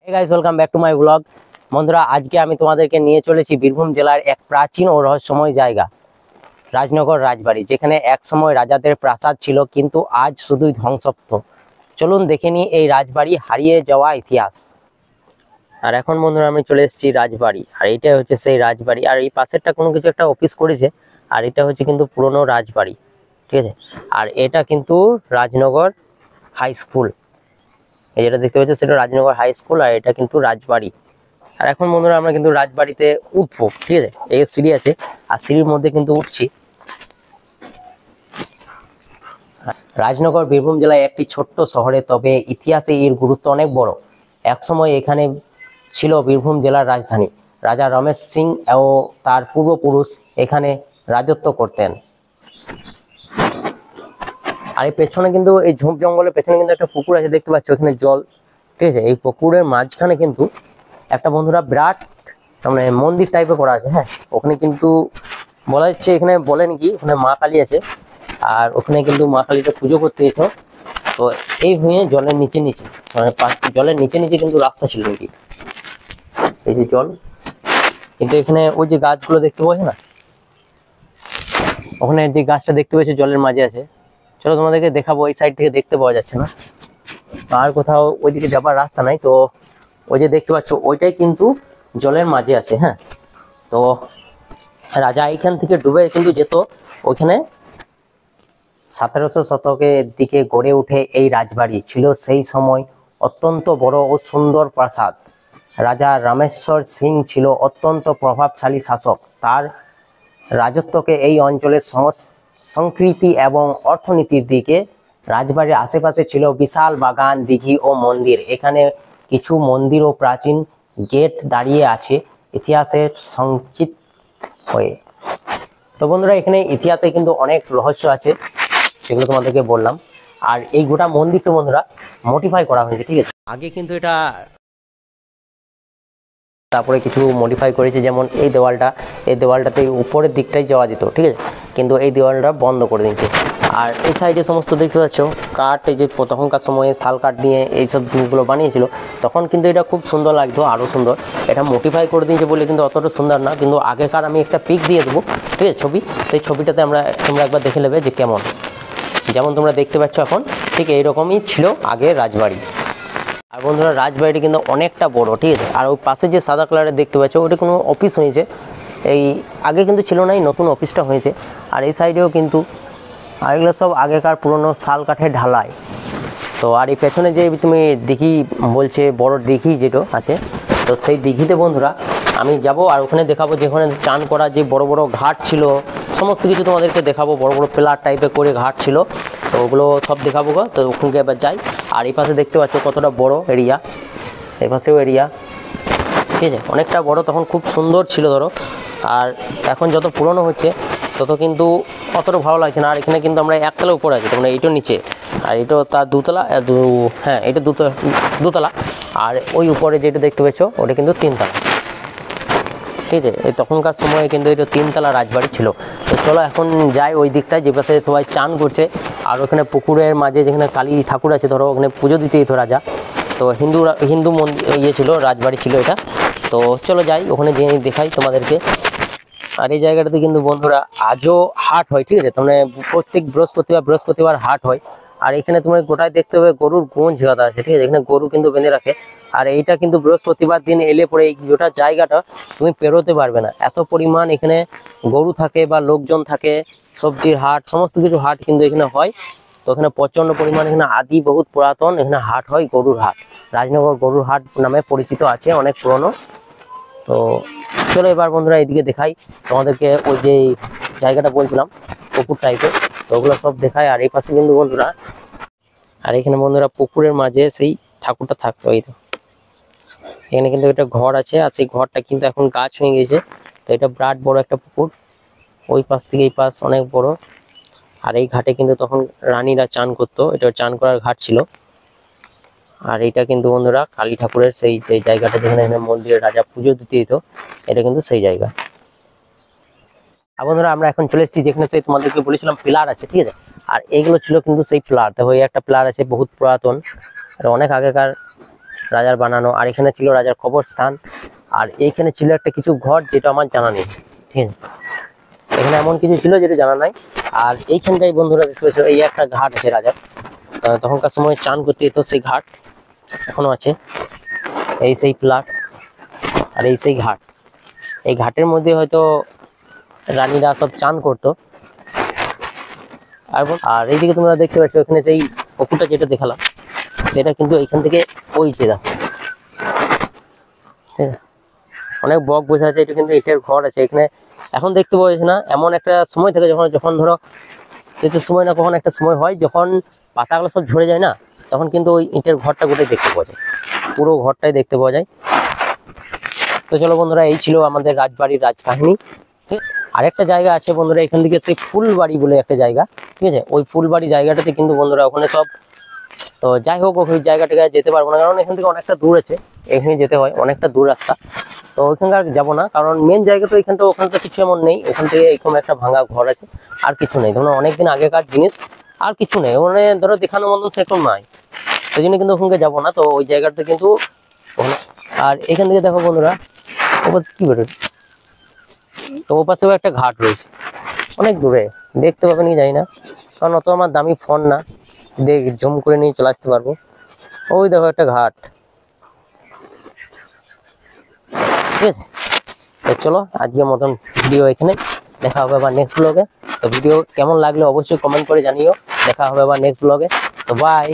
Hey guys welcome back to my blog. বন্ধুরা আজকে আমি তোমাদেরকে নিয়ে চলেছি বীরভূম জেলার এক প্রাচীন ও রহস্যময় জায়গা রাজনগর রাজবাড়ি, যেখানে এক সময় রাজাদের প্রাসাদ ছিল কিন্তু আজ শুধুই ধ্বংসপ্ত। চলুন দেখে নিই এই রাজবাড়ি হারিয়ে যাওয়া ইতিহাস। আর এখন বন্ধুরা আমি চলে এসেছি রাজবাড়ি, আর এইটা হচ্ছে সেই রাজবাড়ি। আর এই পাশেরটা কোনো কিছু একটা অফিস করেছে, আর এটা হচ্ছে কিন্তু পুরনো রাজবাড়ি, ঠিক আছে। আর এটা কিন্তু রাজনগর হাই স্কুল, এই যেটা দেখতে পাচ্ছ সেটা রাজনগর হাই স্কুল, আর এটা কিন্তু রাজবাড়ি। আর এখন বন্ধুরা আমরা কিন্তু রাজবাড়িতে উঠবো, ঠিক আছে। এই সিঁড়ি আছে, আর সিঁড়ির মধ্যে কিন্তু উঠছি। রাজনগর বীরভূম জেলায় একটি ছোট্ট শহরে, তবে ইতিহাসে এর গুরুত্ব অনেক বড়। একসময় এখানে ছিল বীরভূম জেলার রাজধানী। রাজা রমেশ সিং ও তার পূর্বপুরুষ এখানে রাজত্ব করতেন। আর এই পেছনে কিন্তু এই ঝোপ জঙ্গলের পেছনে কিন্তু একটা পুকুর আছে, দেখতে পাচ্ছ এখানে জল, ঠিক আছে। এই পুকুরের মাঝখানে কিন্তু একটা বন্ধুরা বিরাট মানে মন্দির টাইপের করা আছে। হ্যাঁ, ওখানে কিন্তু বলা যাচ্ছে, এখানে বলেন কি ওখানে মা কালী আছে, আর ওখানে কিন্তু মা কালীটা পুজো করতে যেত। তো এই হয়ে জলের নিচে নিচে মানে জলের নিচে নিচে কিন্তু রাস্তা ছিল নাকি, এই যে জল। কিন্তু এখানে ওই যে গাছগুলো দেখতে পাচ্ছ না, ওখানে যে গাছটা দেখতে পাচ্ছ জলের মাঝে আছে। চলো তোমাদেরকে দেখাবো, এই সাইড থেকে দেখতে পাওয়া যাচ্ছে না, আর কোথাও ওইদিকে যাবার রাস্তা নাই। তো ওই যে দেখতে পাচ্ছ ওইটাই কিন্তু জলের মাঝে আছে। হ্যাঁ, তো রাজা এইখান থেকে ডুবে কিন্তু যেত ওইখানে। 1700 শতকের দিকে গড়ে উঠে এই রাজবাড়ি ছিল সেই সময় অত্যন্ত বড় ও সুন্দর প্রাসাদ। রাজা রামেশ্বর সিং ছিল অত্যন্ত প্রভাবশালী শাসক। তার রাজত্বকে এই অঞ্চলের সংস্কৃতি এবং অর্থনীতির দিকে রাজবাড়ির আশেপাশে ছিল বিশাল বাগান, দিঘি ও মন্দির। এখানে কিছু মন্দির ও প্রাচীন গেট দাঁড়িয়ে আছে ইতিহাসের সংক্ষিপ্ত হয়ে। তো বন্ধুরা এখানে ইতিহাসে কিন্তু অনেক রহস্য আছে, সেগুলো তোমাদেরকে বললাম। আর এই গোটা মন্দিরটা বন্ধুরা মডিফাই করা হয়েছে, ঠিক আছে। আগে কিন্তু এটা তারপরে কিছু মডিফাই করেছে, যেমন এই দেওয়ালটাতে উপরের দিকটাই যাওয়া যেত, ঠিক আছে, কিন্তু এই দেওয়ালটা বন্ধ করে দিয়েছে। আর এই সাইডে সমস্ত দেখতে পাচ্ছ কাঠ, এই যে তখনকার সময়ে শাল কাঠ দিয়ে এইসব জিনিসগুলো বানিয়েছিল, তখন কিন্তু এটা খুব সুন্দর লাগতো, আরও সুন্দর। এটা মডিফাই করে দিয়েছে বলে কিন্তু অতটা সুন্দর না, কিন্তু আগেকার আমি একটা পিক দিয়ে দেবো, ঠিক আছে, ছবি। সেই ছবিটাতে তোমরা একবার দেখে নেবে যে কেমন, যেমন তোমরা দেখতে পাচ্ছ এখন ঠিক এইরকমই ছিল আগে রাজবাড়ি। আর বন্ধুরা রাজবাড়িটি কিন্তু অনেকটা বড়, ঠিক আছে। আর ওই পাশে যে সাদা কালারের দেখতে পাচ্ছ ওটা কোনো অফিস হয়েছে, এই আগে কিন্তু ছিল না, এই নতুন অফিসটা হয়েছে। আর এই সাইডেও কিন্তু, আর এগুলো সব আগেকার পুরনো শাল কাঠের ঢালাই। তো আর এই পেছনে যে তুমি দিঘি বলছে, বড় দিঘি যেটা আছে, তো সেই দিঘিতে বন্ধুরা আমি যাব, আর ওখানে দেখাবো যেখানে চান করা যে বড় বড় ঘাট ছিল, সমস্ত কিছু তোমাদেরকে দেখাবো। বড় বড় পিলার টাইপের করে ঘাট ছিল, তো ওগুলো সব দেখাবো গো। তো ওখানকে এবার যাই। আর এই পাশে দেখতে পাচ্ছ কতটা বড় এরিয়া, এই পাশেও এরিয়া, ঠিক আছে, অনেকটা বড়। তখন খুব সুন্দর ছিল ধরো, আর এখন যত পুরনো হচ্ছে তত কিন্তু অতটা ভালো লাগছে না। আর এখানে কিন্তু আমরা একতলা উপরে আছি, তোমরা এইটার নিচে, আর এটাও তার দুতলা, হ্যাঁ এটা দুতলা। আর ওই উপরে যেটা দেখতে পাচ্ছ ওটা কিন্তু 3তলা, ঠিক আছে। এই তখনকার সময়ে কিন্তু এটা 3তলা রাজবাড়ি ছিল। তো চলো এখন যাই ওই দিকটায়, যে পাশে সবাই চান করছে। আর ওখানে পুকুরের মাঝে যেখানে কালী ঠাকুর আছে, ধরো ওখানে পুজো দিতে যেত রাজা। তো হিন্দু মন্দির ছিল, রাজবাড়ি ছিল এটা। তো চলো যাই ওখানে, যেয়ে দেখাই তোমাদেরকে। আর এই জায়গাটাতে কিন্তু বন্ধুরা আজও হাট হয়, ঠিক আছে। মানে প্রত্যেক বৃহস্পতিবার হাট হয়। আর এখানে তোমার গোটায় দেখতে হবে গরুর গঞ্জ গাদা আছে, ঠিক আছে, এখানে গরু কিন্তু বেঁধে রাখে। আর এইটা কিন্তু বৃহস্পতিবার দিন এলে পরে এই গোটা জায়গাটা তুমি পেরোতে পারবে না, এত পরিমাণ এখানে গরু থাকে বা লোকজন থাকে। সবজির হাট, সমস্ত কিছু হাট কিন্তু এখানে হয়। তো এখানে প্রচন্ড পরিমাণ, এখানে আদি বহুত পুরাতন এখানে হাট হয়, গরুর হাট। রাজনগর গরুর হাট নামে পরিচিত আছে, অনেক পুরনো। তো চলো এবার বন্ধুরা এইদিকে দেখাই তোমাদেরকে, ওই যে জায়গাটা বলছিলাম পুকুর টাইপের, তো ওগুলো সব দেখায়। আর এই পাশে কিন্তু বন্ধুরা, আর এখানে বন্ধুরা পুকুরের মাঝে সেই ঠাকুরটা থাকতো, এই তো এখানে কিন্তু একটা ঘর আছে। আর সেই ঘরটা কিন্তু এখন গাছ হয়ে গেছে। তো এটা বিরাট বড় একটা পুকুর, ওই পাশ থেকে এই পাশ অনেক বড়। আর এই ঘাটে কিন্তু তখন রানীরা চান করতো, এটা চান করার ঘাট ছিল। আর এটা কিন্তু বন্ধুরা কালী ঠাকুরের সেই যে জায়গাটা, যেখানে মন্দিরে রাজা পুজো দিতে যেত, এটা কিন্তু সেই জায়গা। আর বন্ধুরা আমরা এখন চলে এসেছি যেখানে সেই তোমাদেরকে বলেছিলাম পিলার আছে, ঠিক আছে। আর এইগুলো ছিল কিন্তু সেই পিলার, দেখো এই একটা পিলার আছে বহুত পুরাতন, আর অনেক আগেকার রাজার বানানো। আর এখানে ছিল রাজার কবরস্থান। আর এইখানে ছিল একটা কিছু ঘর যেটা আমার জানা নেই, ঠিক আছে। এখানে এমন কিছু ছিল যেটা জানা নাই। আর এইখানটাই বন্ধুরা দেখতে পাচ্ছ এই একটা ঘাট আছে রাজার, তখনকার সময় চান করতে যেত, সেই ঘাট এখনো আছে। এই সেই প্লাট আর এই সেই ঘাট, এই ঘাটের মধ্যে হয়তো রানীরা সব চান করতো। আর এইদিকে তোমরা দেখতে পাচ্ছ এখানে সেই পুকুরটা যেটা দেখালাম সেটা কিন্তু এইখান থেকে ওই যে দেখো, ঠিক আছে, অনেক বক বসে আছে। এটা কিন্তু ইটের ঘর আছে এখানে, এখন দেখতে পাওয়া যাচ্ছে না। এমন একটা সময় থাকে যখন যখন ধরো সেটা সময় না, কখন একটা সময় হয় যখন পাতাগুলো সব ঝরে যায় না, তখন কিন্তু ওই ইটের ঘরটা গোটাই দেখতে পাওয়া যায়, পুরো ঘরটাই দেখতে পাওয়া যায়। তো চলো বন্ধুরা, এই ছিল আমাদের রাজবাড়ির রাজকাহিনী। ঠিক আছে, আরেকটা জায়গা আছে বন্ধুরা এখান থেকে, সেই ফুলবাড়ি বলে একটা জায়গা, ঠিক আছে। ওই ফুলবাড়ি জায়গাটাতে কিন্তু বন্ধুরা ওখানে সব, তো যাই হোক ওই জায়গাটাকে যেতে পারবো না, কারণ এখান থেকে অনেকটা দূর আছে, এখানে যেতে হয় অনেকটা দূর রাস্তা। তো ওইখানকার যাবো না, কারণ মেন জায়গা তো এখানটা, ওখানে তো কিছু এমন নেই। ওখান থেকে এরকম একটা ভাঙা ঘর আছে, আর কিছু নেই। ধরুন অনেকদিন আগেকার জিনিস, আর কিছু নেই ওখানে, ধরো দেখানোর মতন সেরকম নাই, সেই জন্য কিন্তু ওখানকে যাবো না। তো ওই জায়গাতে কিন্তু আর এখান থেকে দেখো বন্ধুরা ও পাশে কি বেরোয়, তো ও পাশেও একটা ঘাট রয়েছে অনেক দূরে, দেখতে পাবেন কি জানি না, কারণ অত আমার দামি ফোন না, দেখ জুম করে নিয়ে চলে আসতে পারবো। ওই দেখো একটা ঘাট, ঠিক আছে। তো চলো আজকের মতন ভিডিও এখানে, দেখা হবে আবার নেক্সট ব্লগে। তো ভিডিও কেমন লাগলো অবশ্যই কমেন্ট করে জানিও, দেখা হবে আবার নেক্সট ব্লগে। তো বাই।